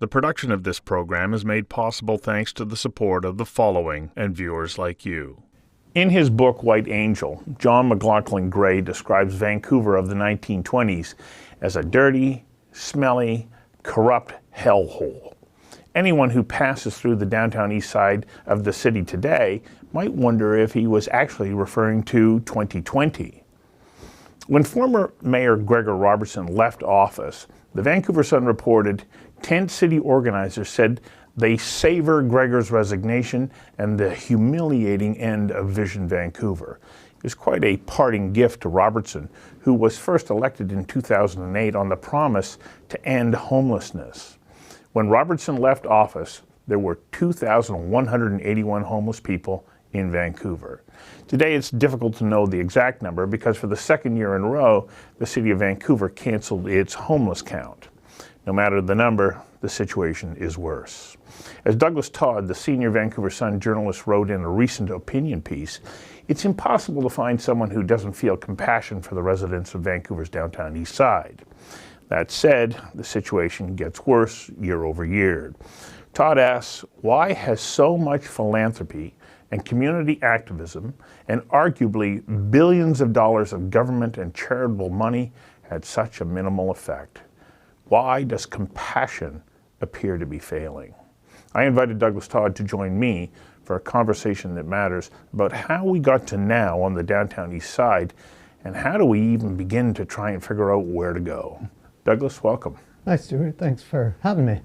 The production of this program is made possible thanks to the support of the following and viewers like you. In his book, White Angel, John McLaughlin Gray describes Vancouver of the 1920s as a dirty, smelly, corrupt hellhole. Anyone who passes through the Downtown Eastside of the city today might wonder if he was actually referring to 2020. When former Mayor Gregor Robertson left office, the Vancouver Sun reported 10 city organizers said they savor Gregor's resignation and the humiliating end of Vision Vancouver. It was quite a parting gift to Robertson, who was first elected in 2008 on the promise to end homelessness. When Robertson left office, there were 2,181 homeless people in Vancouver. Today, it's difficult to know the exact number because for the second year in a row, the city of Vancouver canceled its homeless count. No matter the number, the situation is worse. As Douglas Todd, the senior Vancouver Sun journalist, wrote in a recent opinion piece, it's impossible to find someone who doesn't feel compassion for the residents of Vancouver's Downtown Eastside. That said, the situation gets worse year over year. Todd asks, why has so much philanthropy and community activism and arguably billions of dollars of government and charitable money had such a minimal effect? Why does compassion appear to be failing? I invited Douglas Todd to join me for a conversation that matters about how we got to now on the Downtown East Side and how do we even begin to try and figure out where to go. Douglas, welcome. Hi, Stuart. Thanks for having me.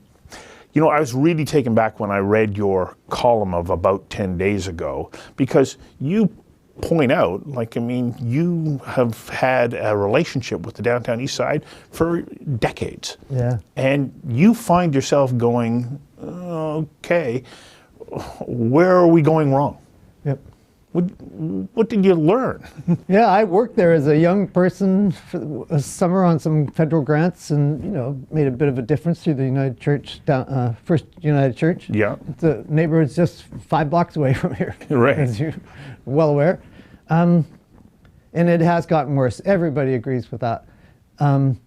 You know, I was really taken back when I read your column of about 10 days ago because you point out, you have had a relationship with the Downtown East Side for decades. Yeah. And you find yourself going, okay, where are we going wrong? Yep. What did you learn? Yeah, I worked there as a young person for a summer on some federal grants and, made a bit of a difference through the United Church, First United Church. Yeah. The neighborhood's just 5 blocks away from here, right. As you're well aware. And it has gotten worse. Everybody agrees with that. And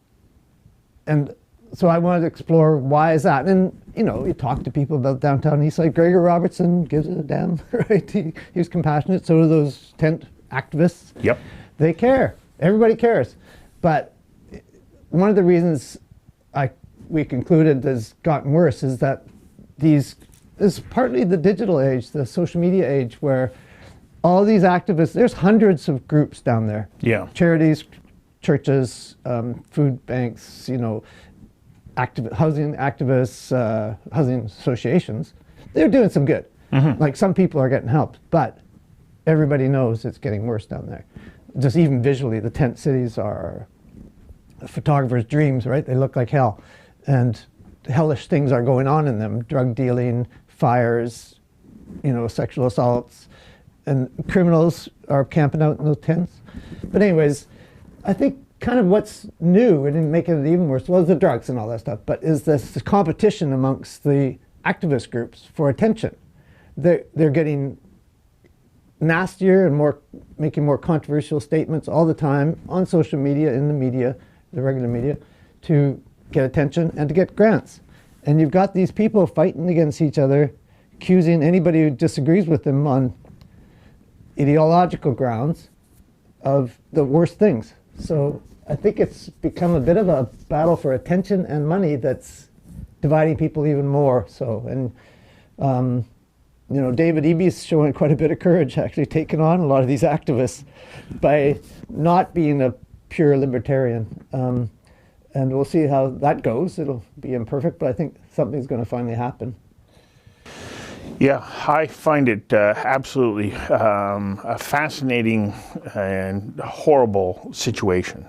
so I wanted to explore why is that. And, you talk to people about Downtown Eastside. Gregor Robertson gives a damn, right? He was compassionate. So do those tent activists. Yep. They care. Everybody cares. But one of the reasons we concluded has gotten worse is that this is partly the digital age, the social media age, where all these activists, there's hundreds of groups down there. Yeah. Charities, churches, food banks, housing activists, housing associations. They're doing some good. Mm-hmm. Like some people are getting help, but everybody knows it's getting worse down there. Just even visually, the tent cities are a photographer's dreams, right? They look like hell. And hellish things are going on in them. Drug dealing, fires, sexual assaults. And criminals are camping out in those tents. But anyways, I think kind of what's new and making it even worse was the drugs and all that stuff, but is this competition amongst the activist groups for attention. They're getting nastier and making more controversial statements all the time on social media, in the media, the regular media, to get attention and to get grants. And you've got these people fighting against each other, accusing anybody who disagrees with them on ideological grounds of the worst things. So I think it's become a bit of a battle for attention and money that's dividing people even more. So, and David Eby's showing quite a bit of courage, actually taking on a lot of these activists by not being a pure libertarian. And we'll see how that goes. It'll be imperfect, but I think something's going to finally happen. Yeah, I find it absolutely a fascinating and horrible situation.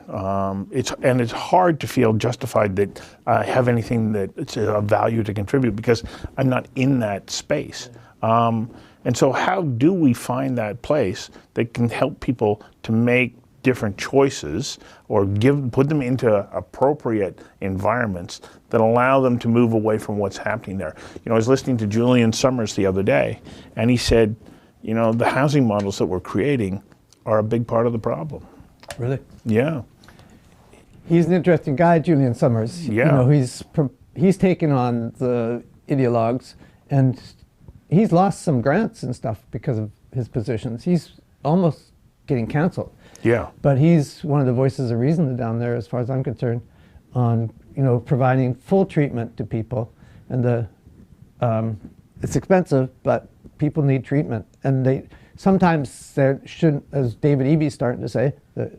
It's hard to feel justified that I have anything that's of value to contribute because I'm not in that space. And so how do we find that place that can help people to make different choices or put them into appropriate environments that allow them to move away from what's happening there? I was listening to Julian Summers the other day, and he said, the housing models that we're creating are a big part of the problem. Really? Yeah. He's an interesting guy, Julian Summers. Yeah. He's he's taken on the ideologues, and he's lost some grants and stuff because of his positions. He's almost getting canceled. Yeah. But he's one of the voices of reason down there, as far as I'm concerned, on providing full treatment to people. And it's expensive, but people need treatment, and sometimes there shouldn't, as David Eby's starting to say, the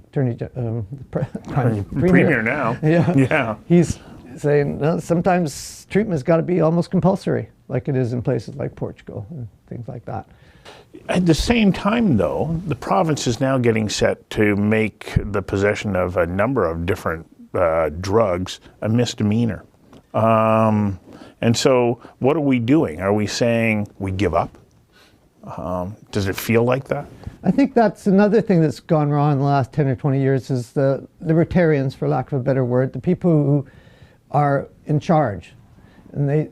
premier now. Yeah. He's saying, no, sometimes treatment's got to be almost compulsory, like it is in places like Portugal and things like that. At the same time, though, the province is now getting set to make the possession of a number of different drugs a misdemeanor. And so what are we doing? Are we saying we give up? Does it feel like that? I think that's another thing that's gone wrong in the last 10 or 20 years is the libertarians, for lack of a better word, the people who are in charge. And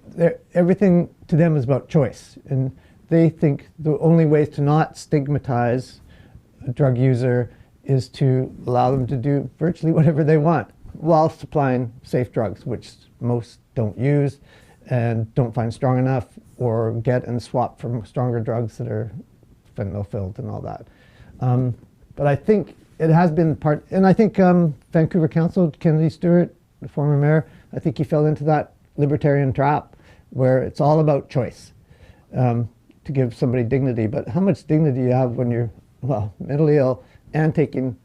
everything to them is about choice. And they think the only way to not stigmatize a drug user is to allow them to do virtually whatever they want while supplying safe drugs, which most don't use and don't find strong enough, or get and swap from stronger drugs that are fentanyl filled and all that. But I think it has been part, and I think Vancouver Council, Kennedy Stewart, the former mayor, I think he fell into that libertarian trap where it's all about choice to give somebody dignity. But how much dignity do you have when you're, well, mentally ill and taking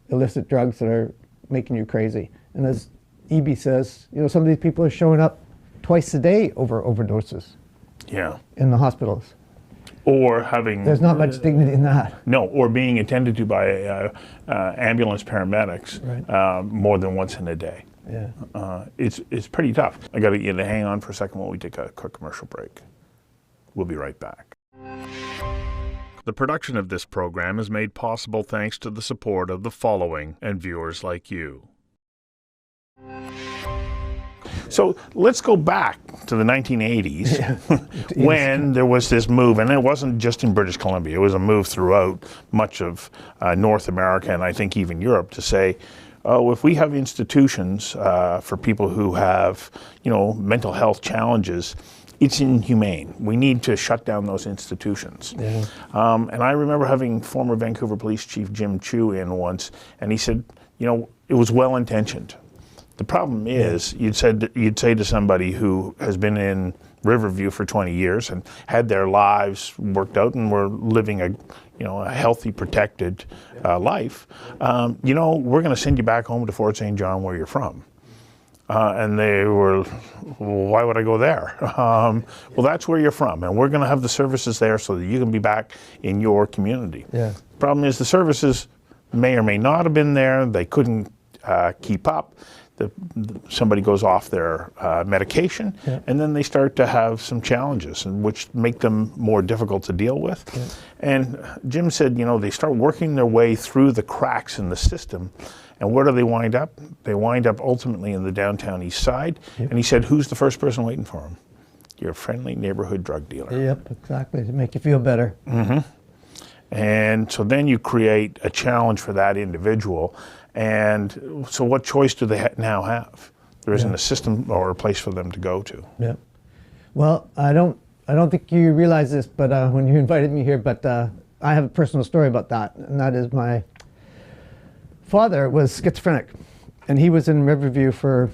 illicit drugs that are making you crazy? And as Eby says, some of these people are showing up twice a day over overdoses. Yeah. In the hospitals. Or having... There's not much dignity in that. No, or being attended to by ambulance paramedics right. More than once in a day. Yeah. It's pretty tough. I got to get to hang on for a second while we take a quick commercial break. We'll be right back. The production of this program is made possible thanks to the support of the following and viewers like you. So let's go back to the 1980s when there was this move, and it wasn't just in British Columbia, it was a move throughout much of North America and I think even Europe to say, oh, if we have institutions for people who have, mental health challenges, it's inhumane. We need to shut down those institutions. Yeah. And I remember having former Vancouver Police Chief Jim Chu in once, and he said, it was well-intentioned. The problem is, you'd say to somebody who has been in Riverview for 20 years and had their lives worked out and were living a healthy, protected life, we're going to send you back home to Fort St. John where you're from. And they were, well, why would I go there? Well, that's where you're from, and we're going to have the services there so that you can be back in your community. Yeah. The problem is the services may or may not have been there. They couldn't keep up. Somebody goes off their medication, and then they start to have some challenges, which make them more difficult to deal with. Yeah. And Jim said, they start working their way through the cracks in the system, and where do they wind up? They wind up ultimately in the Downtown Eastside. Yep. And he said, who's the first person waiting for them? Your friendly neighborhood drug dealer. Yep, exactly, to make you feel better. Mm-hmm. And so then you create a challenge for that individual. And so what choice do they now have? There isn't a system or a place for them to go to. Yeah. Well, I don't think you realize this, but when you invited me here, but I have a personal story about that, and that is my father was schizophrenic, and he was in Riverview for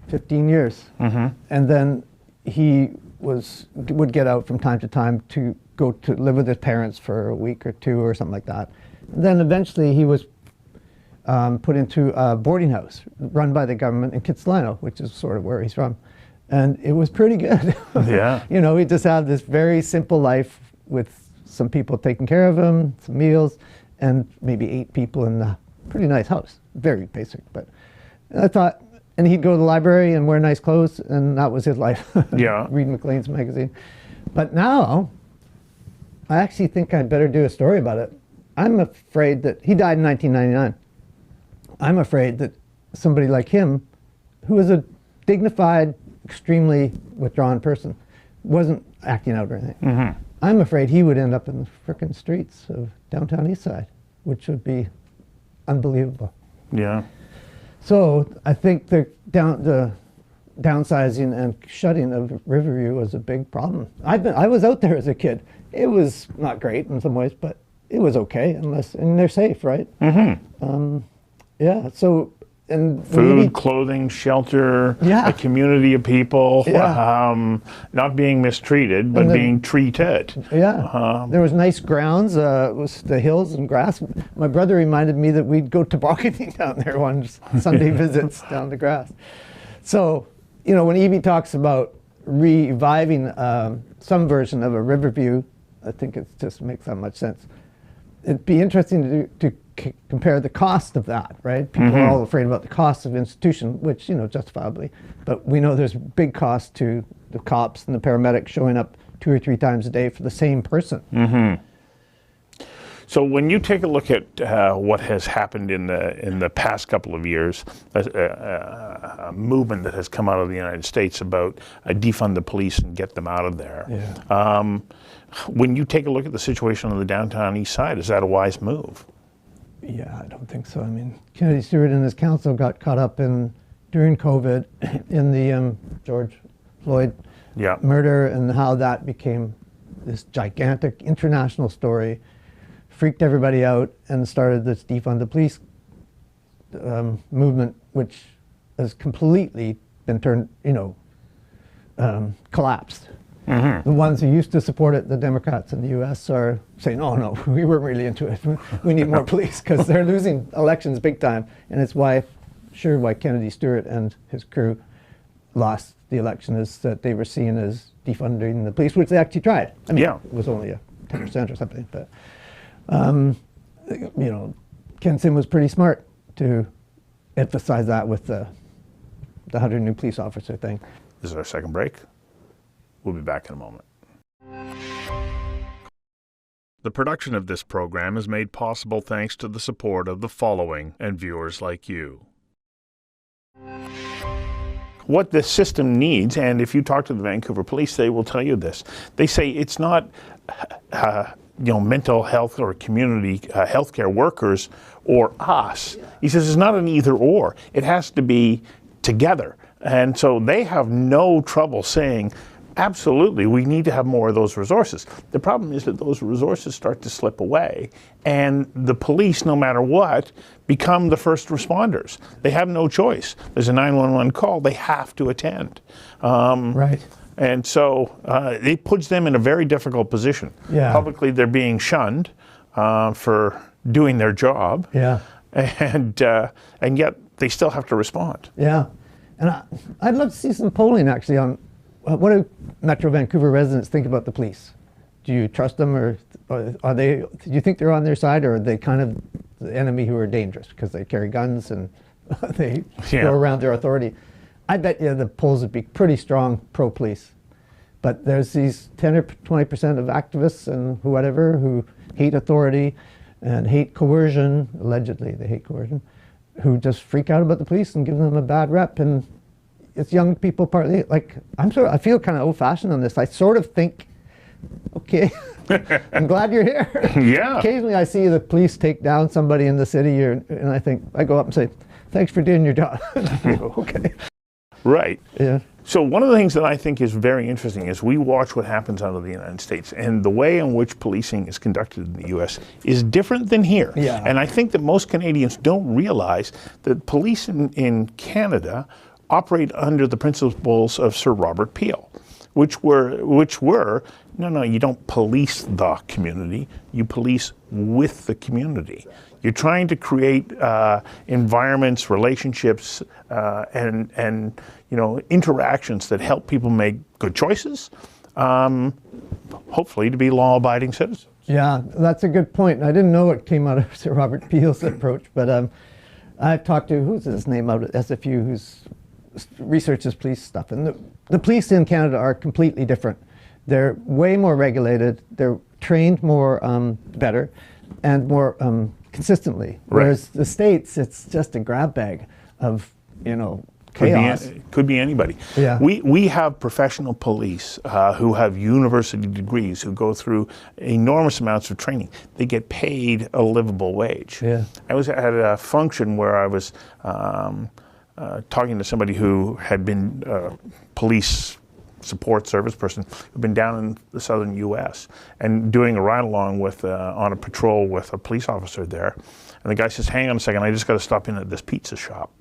15 years. Mm-hmm. And then he would get out from time to time to go to live with his parents for a week or two or something like that. And then eventually he was put into a boarding house run by the government in Kitsilano, which is sort of where he's from. And it was pretty good. Yeah. He just had this very simple life with some people taking care of him, some meals, and maybe 8 people in a pretty nice house. Very basic, but I thought, and he'd go to the library and wear nice clothes, and that was his life. Yeah. Read Maclean's magazine. But now, I actually think I'd better do a story about it. I'm afraid that he died in 1999. I'm afraid that somebody like him, who was a dignified, extremely withdrawn person, wasn't acting out or anything. Mm-hmm. I'm afraid he would end up in the frickin' streets of Downtown Eastside, which would be unbelievable. Yeah. So I think the downsizing and shutting of Riverview was a big problem. I was out there as a kid. It was not great in some ways, but it was okay, and they're safe, right? Yeah. So, and food, clothing, shelter, a community of people, not being mistreated, but being treated. Yeah. There was nice grounds. It was the hills and grass. My brother reminded me that we'd go tobogganing down there on Sunday visits down the grass. So, you know, when Evie talks about reviving some version of a Riverview, I think it just makes that much sense. It'd be interesting to compare the cost of that, right? People are all afraid about the cost of institution, which, you know, justifiably, but we know there's big cost to the cops and the paramedics showing up 2 or 3 times a day for the same person. So when you take a look at what has happened in the past couple of years, a movement that has come out of the United States about defund the police and get them out of there. When you take a look at the situation on the Downtown Eastside, is that a wise move? Yeah, I don't think so. I mean, Kennedy Stewart and his council got caught up during COVID in the George Floyd murder, and how that became this gigantic international story, freaked everybody out, and started this defund the police movement, which has completely been turned, collapsed. The ones who used to support it, the Democrats in the U.S., are saying, "Oh no, we weren't really into it. We need more police," because they're losing elections big time, and it's why Kennedy Stewart and his crew lost the election, is that they were seen as defunding the police, which they actually tried. I mean, it was only a 10% or something, but Ken Sim was pretty smart to emphasize that with the 100 new police officer thing. This is our second break. We'll be back in a moment. The production of this program is made possible thanks to the support of the following and viewers like you. What the system needs, and if you talk to the Vancouver Police, they will tell you this. They say it's not mental health or community healthcare workers or us. He says it's not an either or. It has to be together. And so they have no trouble saying, absolutely, we need to have more of those resources. The problem is that those resources start to slip away, and the police, no matter what, become the first responders. They have no choice. There's a 911 call, they have to attend. Right. And so it puts them in a very difficult position. Publicly, they're being shunned for doing their job. And yet they still have to respond. And I'd love to see some polling actually on what do Metro Vancouver residents think about the police? Do you trust them, or are they? Do you think they're on their side, or are they kind of the enemy who are dangerous because they carry guns and they go around their authority? I bet you the polls would be pretty strong pro-police. But there's these 10 or 20% of activists and whatever who hate authority and hate coercion, allegedly they hate coercion, who just freak out about the police and give them a bad rep. And it's young people partly, like, I feel kind of old-fashioned on this. I sort of think, okay, I'm glad you're here. Occasionally I see the police take down somebody in the city, and I go up and say, thanks for doing your job. Okay. Right. So one of the things that I think is very interesting is we watch what happens out of the United States, and the way in which policing is conducted in the U.S. is different than here. And I think that most Canadians don't realize that police in Canada operate under the principles of Sir Robert Peel, which were no, you don't police the community, you police with the community. You're trying to create environments, relationships, and interactions that help people make good choices, hopefully to be law-abiding citizens. Yeah, that's a good point. I didn't know it came out of Sir Robert Peel's approach, but I've talked to, who's his name out at SFU, who's researches police stuff, and the police in Canada are completely different. They're way more regulated, they're trained more better, and more consistently. Whereas the States, it's just a grab bag of, chaos. Could be anybody. We have professional police who have university degrees, who go through enormous amounts of training. They get paid a livable wage. I was at a function where I was talking to somebody who had been police support service person who'd been down in the southern U.S. and doing a ride-along with on a patrol with a police officer there. And the guy says, hang on a second, I just got to stop in at this pizza shop.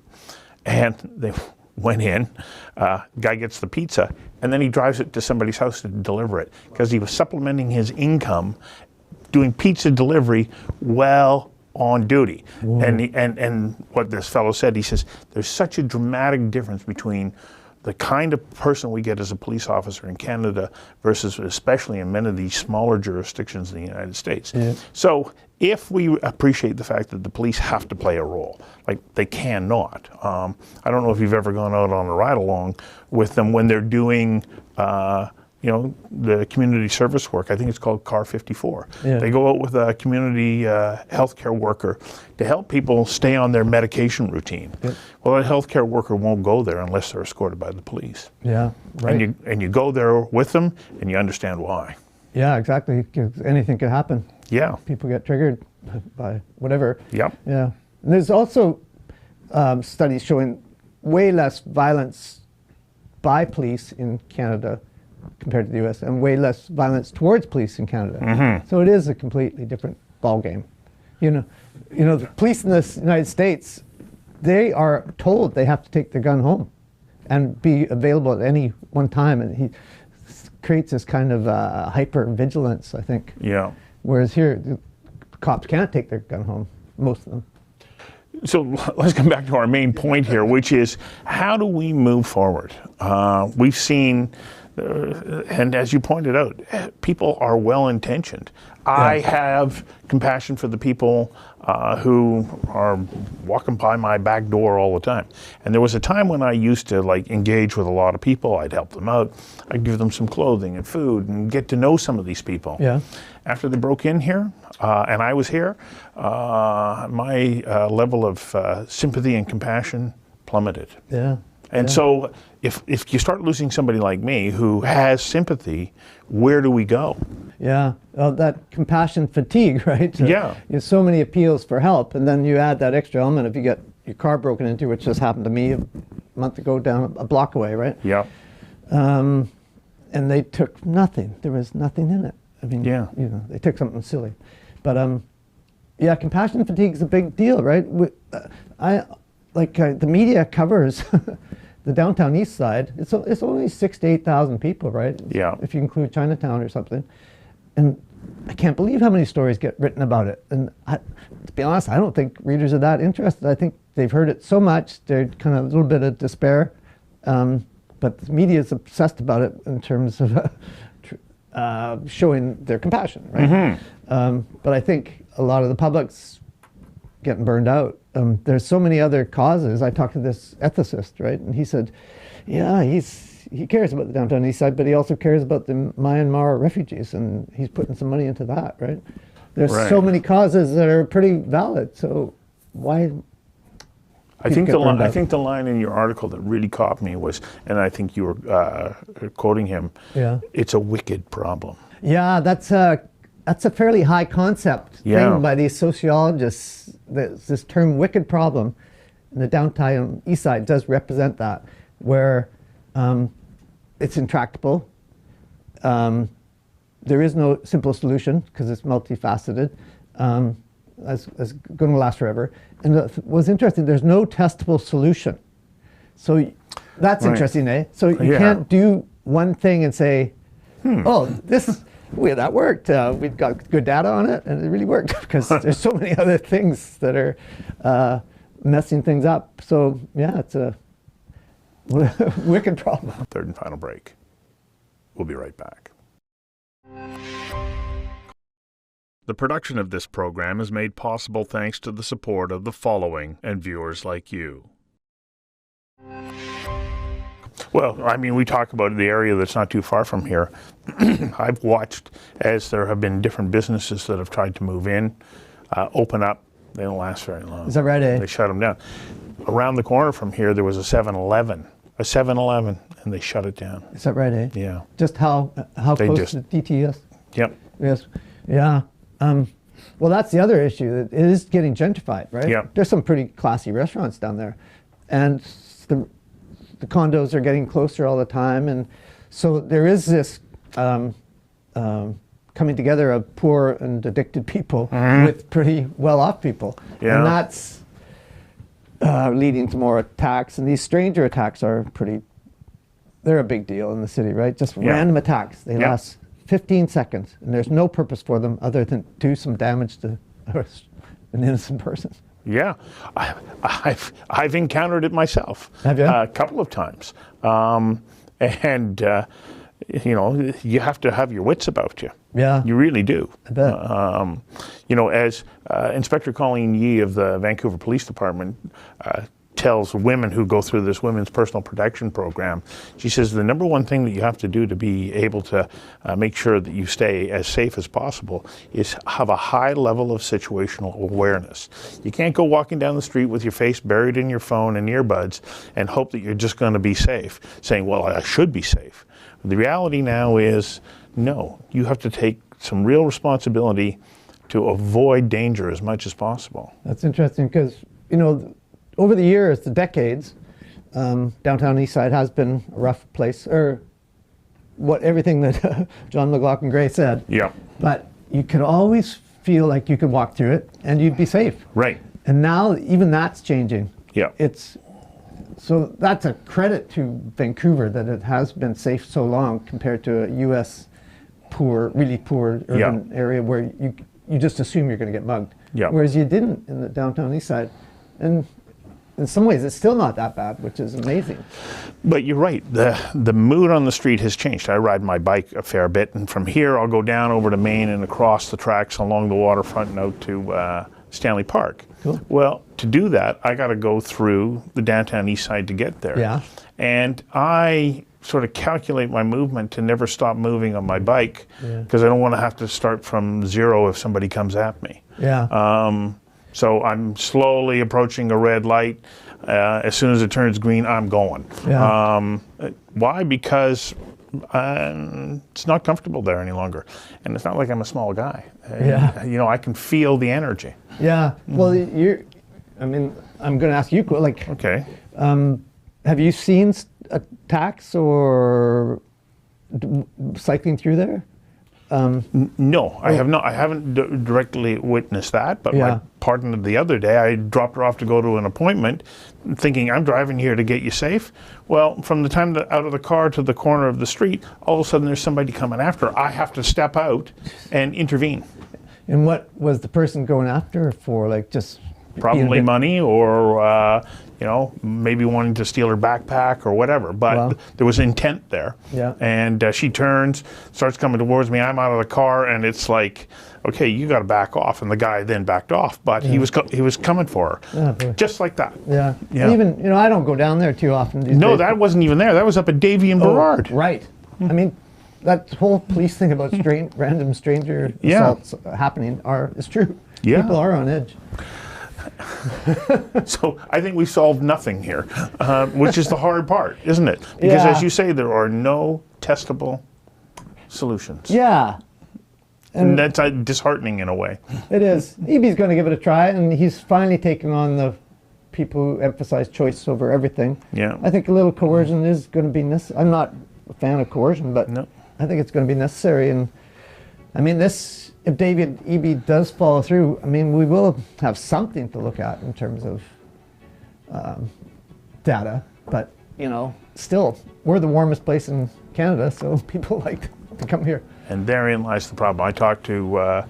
And they went in, guy gets the pizza, and then he drives it to somebody's house to deliver it because he was supplementing his income doing pizza delivery while on duty. And what this fellow said, he says, there's such a dramatic difference between the kind of person we get as a police officer in Canada versus especially in many of these smaller jurisdictions in the United States. Yeah. So if we appreciate the fact that the police have to play a role, like they cannot. I don't know if you've ever gone out on a ride along with them when they're doing the community service work. I think it's called Car 54. Yeah. They go out with a community healthcare worker to help people stay on their medication routine. Yeah. Well, a healthcare worker won't go there unless they're escorted by the police. Yeah, right. And you go there with them, and you understand why. Yeah, exactly. Anything could happen. Yeah. People get triggered by whatever. Yep. Yeah. And there's also studies showing way less violence by police in Canada compared to the U.S. and way less violence towards police in Canada. Mm-hmm. So it is a completely different ballgame. You know, the police in the United States, they are told they have to take their gun home and be available at any one time, and he creates this kind of hyper vigilance, I think. Yeah. Whereas here, the cops can't take their gun home, most of them. So let's come back to our main point here, which is how do we move forward? We've seen, and as you pointed out, people are well-intentioned. Yeah. I have compassion for the people who are walking by my back door all the time. And there was a time when I used to engage with a lot of people. I'd help them out. I'd give them some clothing and food and get to know some of these people. Yeah. After they broke in here, and I was here, my level of sympathy and compassion plummeted. Yeah. And so if you start losing somebody like me who has sympathy, where do we go? Yeah, that compassion fatigue, right? Yeah. You have so many appeals for help, and then you add that extra element if you get your car broken into, which just happened to me a month ago down a block away, right? Yeah. And they took nothing. There was nothing in it. I mean, yeah. They took something silly. But compassion fatigue is a big deal, right? The media covers the Downtown Eastside. It's only 6,000 to 8,000 people, right? Yeah. If you include Chinatown or something. And I can't believe how many stories get written about it. And to be honest, I don't think readers are that interested. I think they've heard it so much, they're kind of a little bit of despair. But the media is obsessed about it in terms of showing their compassion, right? Mm-hmm. But I think a lot of the public's getting burned out. There's so many other causes. I talked to this ethicist, right? And he said, yeah, he cares about the Downtown Eastside, but he also cares about the Myanmar refugees, and he's putting some money into that, right? There's so many causes that are pretty valid, so why? I think the line in your article that really caught me was, and I think you were quoting him, it's a wicked problem. Yeah, that's a fairly high concept thing by these sociologists. This term wicked problem in the Downtown Eastside does represent that, where it's intractable. There is no simple solution because it's multifaceted. It's going to last forever. And what's interesting, there's no testable solution. So that's interesting, eh? So you can't do one thing and say, oh, that worked. We've got good data on it, and it really worked because there's so many other things that are messing things up. So yeah, it's a wicked problem. Third and final break. We'll be right back. The production of this program is made possible thanks to the support of the following and viewers like you. Well, I mean, we talk about the area that's not too far from here. I've watched as there have been different businesses that have tried to move in, open up. They don't last very long. Is that right, eh? They shut them down. Around the corner from here, there was a 7-Eleven, and they shut it down. Is that right, eh? Yeah. Just how close to DTS? Yep. Yes. Yeah. Well, that's the other issue. It is getting gentrified, right? Yeah. There's some pretty classy restaurants down there. And the condos are getting closer all the time, and so there is this coming together of poor and addicted people with pretty well-off people, and that's leading to more attacks. And these stranger attacks are they're a big deal in the city, right? Just random attacks. They last 15 seconds, and there's no purpose for them other than do some damage to an innocent person. Yeah, I've encountered it myself. Have you? A couple of times, and you know, you have to have your wits about you. Yeah, you really do. I bet. You know, as Inspector Colleen Yee of the Vancouver Police Department tells women who go through this women's personal protection program, she says the number one thing that you have to do to be able to make sure that you stay as safe as possible is have a high level of situational awareness. You can't go walking down the street with your face buried in your phone and earbuds and hope that you're just going to be safe, saying, well, I should be safe. The reality now is, no, you have to take some real responsibility to avoid danger as much as possible. That's interesting because, you know, over the years, the decades, Downtown Eastside has been a rough place, or everything that John McLaughlin Gray said. Yeah. But you could always feel like you could walk through it and you'd be safe. Right. And now even that's changing. Yeah. So that's a credit to Vancouver that it has been safe so long compared to a U.S. really poor urban area where you just assume you're going to get mugged. Yeah. Whereas you didn't in the Downtown Eastside. And in some ways, it's still not that bad, which is amazing. But you're right. The mood on the street has changed. I ride my bike a fair bit, and from here I'll go down over to Main and across the tracks along the waterfront and out to Stanley Park. Cool. Well, to do that, I got to go through the Downtown Eastside to get there. Yeah. And I sort of calculate my movement to never stop moving on my bike because I don't want to have to start from zero if somebody comes at me. Yeah. So I'm slowly approaching a red light. As soon as it turns green, I'm going. Yeah. Why? Because it's not comfortable there any longer. And it's not like I'm a small guy. You know, I can feel the energy. Yeah. Well, I'm going to ask you, like, okay. Have you seen attacks or cycling through there? No, I have not. I haven't directly witnessed that, but my partner the other day, I dropped her off to go to an appointment thinking I'm driving here to get you safe. Well, from the time out of the car to the corner of the street, all of a sudden there's somebody coming after her. I have to step out and intervene. And what was the person going after her for? Like just probably money or you know, maybe wanting to steal her backpack or whatever, but there was intent there. Yeah. And she turns, starts coming towards me. I'm out of the car, and it's like, okay, you got to back off. And the guy then backed off, but he was coming for her, just like that. Yeah. And even, you know, I don't go down there too often these days. That wasn't even there. That was up at Davie and Burrard. Right. I mean, that whole police thing about random stranger assaults happening is true. Yeah. People are on edge. So I think we solved nothing here, which is the hard part, isn't it? Because as you say, there are no testable solutions. Yeah. And that's disheartening in a way. It is. EB's going to give it a try, and he's finally taking on the people who emphasize choice over everything. Yeah. I think a little coercion is going to be necessary. I'm not a fan of coercion, but I think it's going to be necessary. And I mean, if David Eby does follow through, I mean, we will have something to look at in terms of data. But, you know, still, we're the warmest place in Canada, so people like to come here. And therein lies the problem. I talked to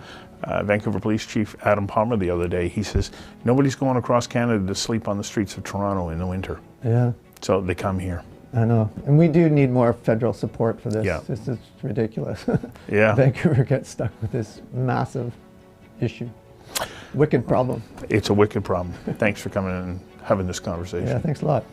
Vancouver Police Chief Adam Palmer the other day. He says, nobody's going across Canada to sleep on the streets of Toronto in the winter. Yeah. So they come here. I know. And we do need more federal support for this. Yeah. This is ridiculous. Yeah. Vancouver gets stuck with this massive issue. Wicked problem. It's a wicked problem. Thanks for coming in and having this conversation. Yeah, thanks a lot.